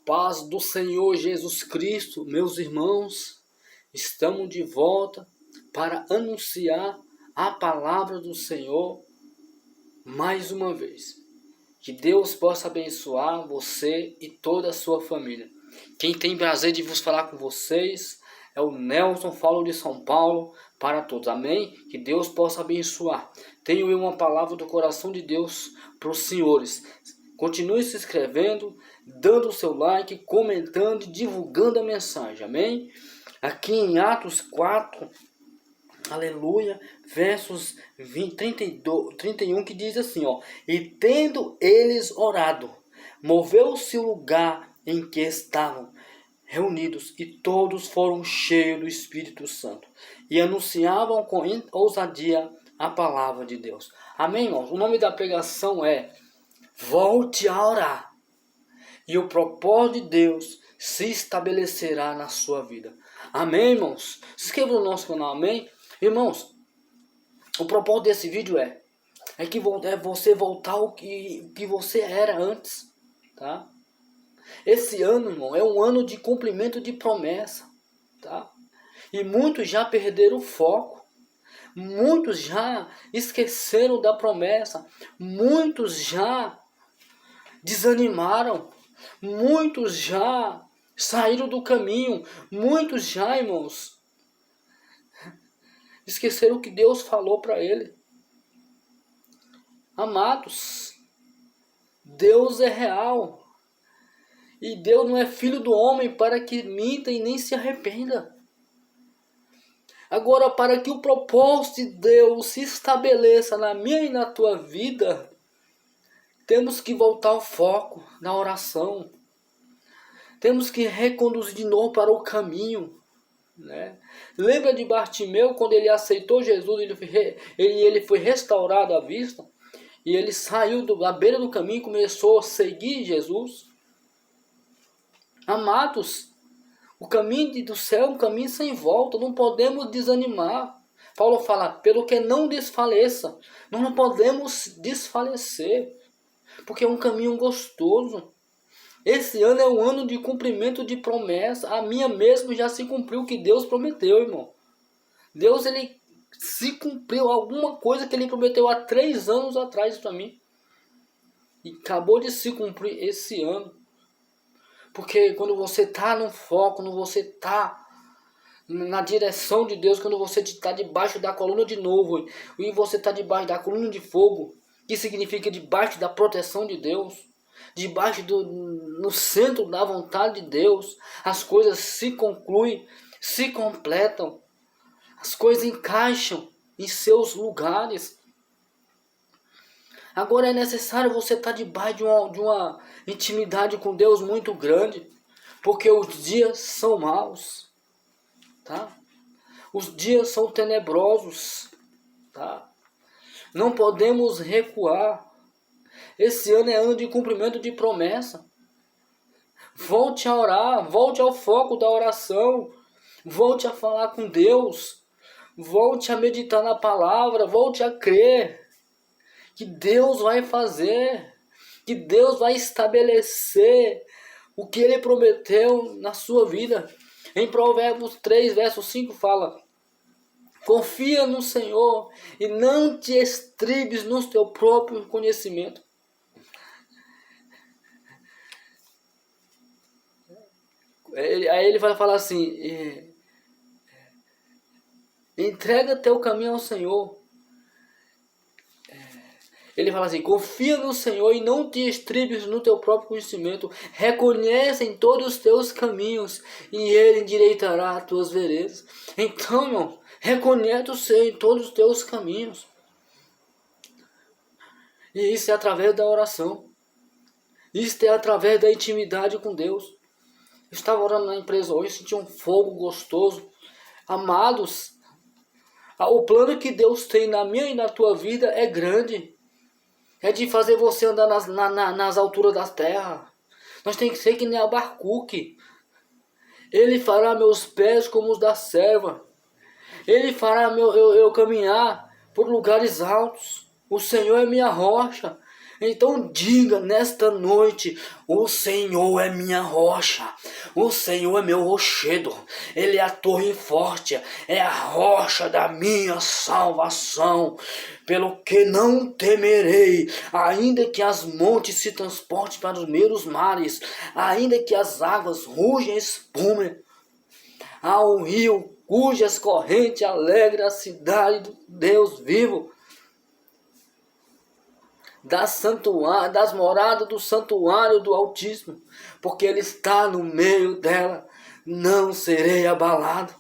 paz do Senhor Jesus Cristo, meus irmãos, estamos de volta para anunciar a palavra do Senhor mais uma vez. Que Deus possa abençoar você e toda a sua família. Quem tem prazer de vos falar com vocês é o Nelson, falo de São Paulo para todos. Amém? Que Deus possa abençoar. Tenho eu uma palavra do coração de Deus para os senhores. Continue se inscrevendo, dando o seu like, comentando e divulgando a mensagem. Amém? Aqui em Atos 4, aleluia, versos 31, que diz assim, ó: E tendo eles orado, moveu-se o lugar em que estavam reunidos, e todos foram cheios do Espírito Santo, e anunciavam com ousadia a palavra de Deus. Amém, irmãos? O nome da pregação é Volte a orar, e o propósito de Deus se estabelecerá na sua vida. Amém, irmãos? Se inscreva no nosso canal, amém? Irmãos, o propósito desse vídeo é você voltar ao que você era antes, tá? Esse ano, irmão, é um ano de cumprimento de promessa, tá? E muitos já perderam o foco. Muitos já esqueceram da promessa. Muitos já desanimaram. Muitos já saíram do caminho. Muitos já, irmãos, esqueceram o que Deus falou para ele. Amados, Deus é real. E Deus não é filho do homem para que minta e nem se arrependa. Agora, para que o propósito de Deus se estabeleça na minha e na tua vida, temos que voltar ao foco na oração. Temos que reconduzir de novo para o caminho, né? Lembra de Bartimeu, quando ele aceitou Jesus, ele foi restaurado à vista, e ele saiu da beira do caminho e começou a seguir Jesus. Amados, o caminho do céu é um caminho sem volta, não podemos desanimar. Paulo fala, pelo que não desfaleça. Nós não podemos desfalecer, porque é um caminho gostoso. Esse ano é um ano de cumprimento de promessa. A minha mesmo já se cumpriu o que Deus prometeu, irmão. Deus, ele se cumpriu alguma coisa que ele prometeu há 3 anos atrás para mim. E acabou de se cumprir esse ano. Porque quando você está no foco, quando você está na direção de Deus, quando você está debaixo da coluna de nuvem, e você está debaixo da coluna de fogo, que significa debaixo da proteção de Deus, debaixo no centro da vontade de Deus, as coisas se concluem, se completam, as coisas encaixam em seus lugares. Agora é necessário você estar debaixo de uma intimidade com Deus muito grande, porque os dias são maus, tá? Os dias são tenebrosos, tá? Não podemos recuar. Esse ano é ano de cumprimento de promessa. Volte a orar, volte ao foco da oração, volte a falar com Deus, volte a meditar na palavra, volte a crer que Deus vai fazer, que Deus vai estabelecer o que Ele prometeu na sua vida. Em Provérbios 3, verso 5 fala: confia no Senhor e não te estribes no teu próprio conhecimento. Aí ele vai falar assim: entrega teu caminho ao Senhor. Ele fala assim: confia no Senhor e não te estribes no teu próprio conhecimento. Reconhece em todos os teus caminhos e Ele endireitará as tuas veredas. Então, irmão, reconhece o Senhor em todos os teus caminhos. E isso é através da oração. Isso é através da intimidade com Deus. Eu estava orando na empresa hoje, senti um fogo gostoso. Amados, o plano que Deus tem na minha e na tua vida é grande. É de fazer você andar nas alturas da terra. Nós temos que ser que nem Abacuque. Ele fará meus pés como os da serva. Ele fará eu caminhar por lugares altos. O Senhor é minha rocha. Então diga nesta noite: o Senhor é minha rocha, o Senhor é meu rochedo, Ele é a torre forte, é a rocha da minha salvação, pelo que não temerei, ainda que as montes se transportem para os meus mares, ainda que as águas rugem e espumem, há um rio cujas correntes alegram a cidade do Deus vivo, das moradas do santuário do Altíssimo, porque Ele está no meio dela, não serei abalado.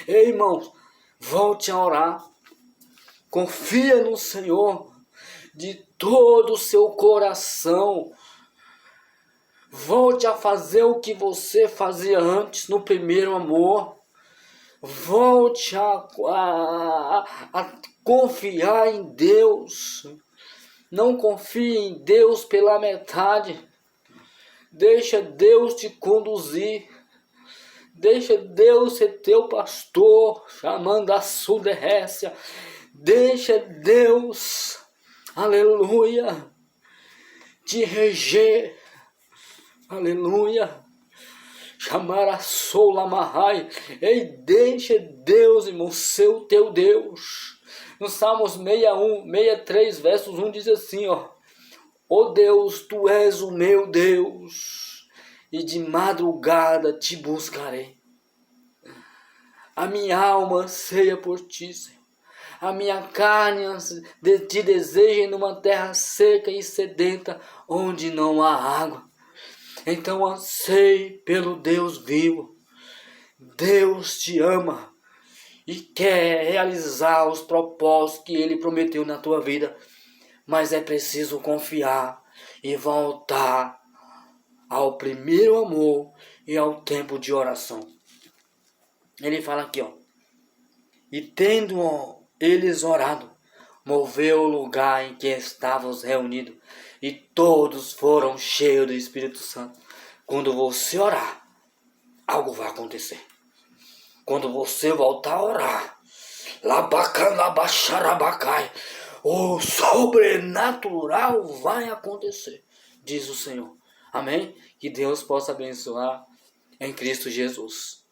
Ei, irmãos, volte a orar, confia no Senhor de todo o seu coração, volte a fazer o que você fazia antes no primeiro amor. Volte a confiar em Deus. Não confie em Deus pela metade. Deixa Deus te conduzir. Deixa Deus ser teu pastor, chamando a suderrécia. Deixa Deus, aleluia, te reger. Aleluia. Chamar a sola marrai. Ei, deixa Deus, irmão, ser o teu Deus. No Salmos 63, versos 1 diz assim, ó: ó Deus, tu és o meu Deus, e de madrugada te buscarei. A minha alma anseia por ti, Senhor. A minha carne te deseja numa terra seca e sedenta, onde não há água. Então anseie pelo Deus vivo. Deus te ama e quer realizar os propósitos que Ele prometeu na tua vida. Mas é preciso confiar e voltar ao primeiro amor e ao tempo de oração. Ele fala aqui, ó: e tendo eles orado, moveu o lugar em que estávamos reunidos, e todos foram cheios do Espírito Santo. Quando você orar, algo vai acontecer. Quando você voltar a orar, o sobrenatural vai acontecer, diz o Senhor. Amém? Que Deus possa abençoar em Cristo Jesus.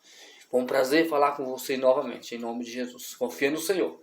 Foi um prazer falar com você novamente, em nome de Jesus. Confia no Senhor.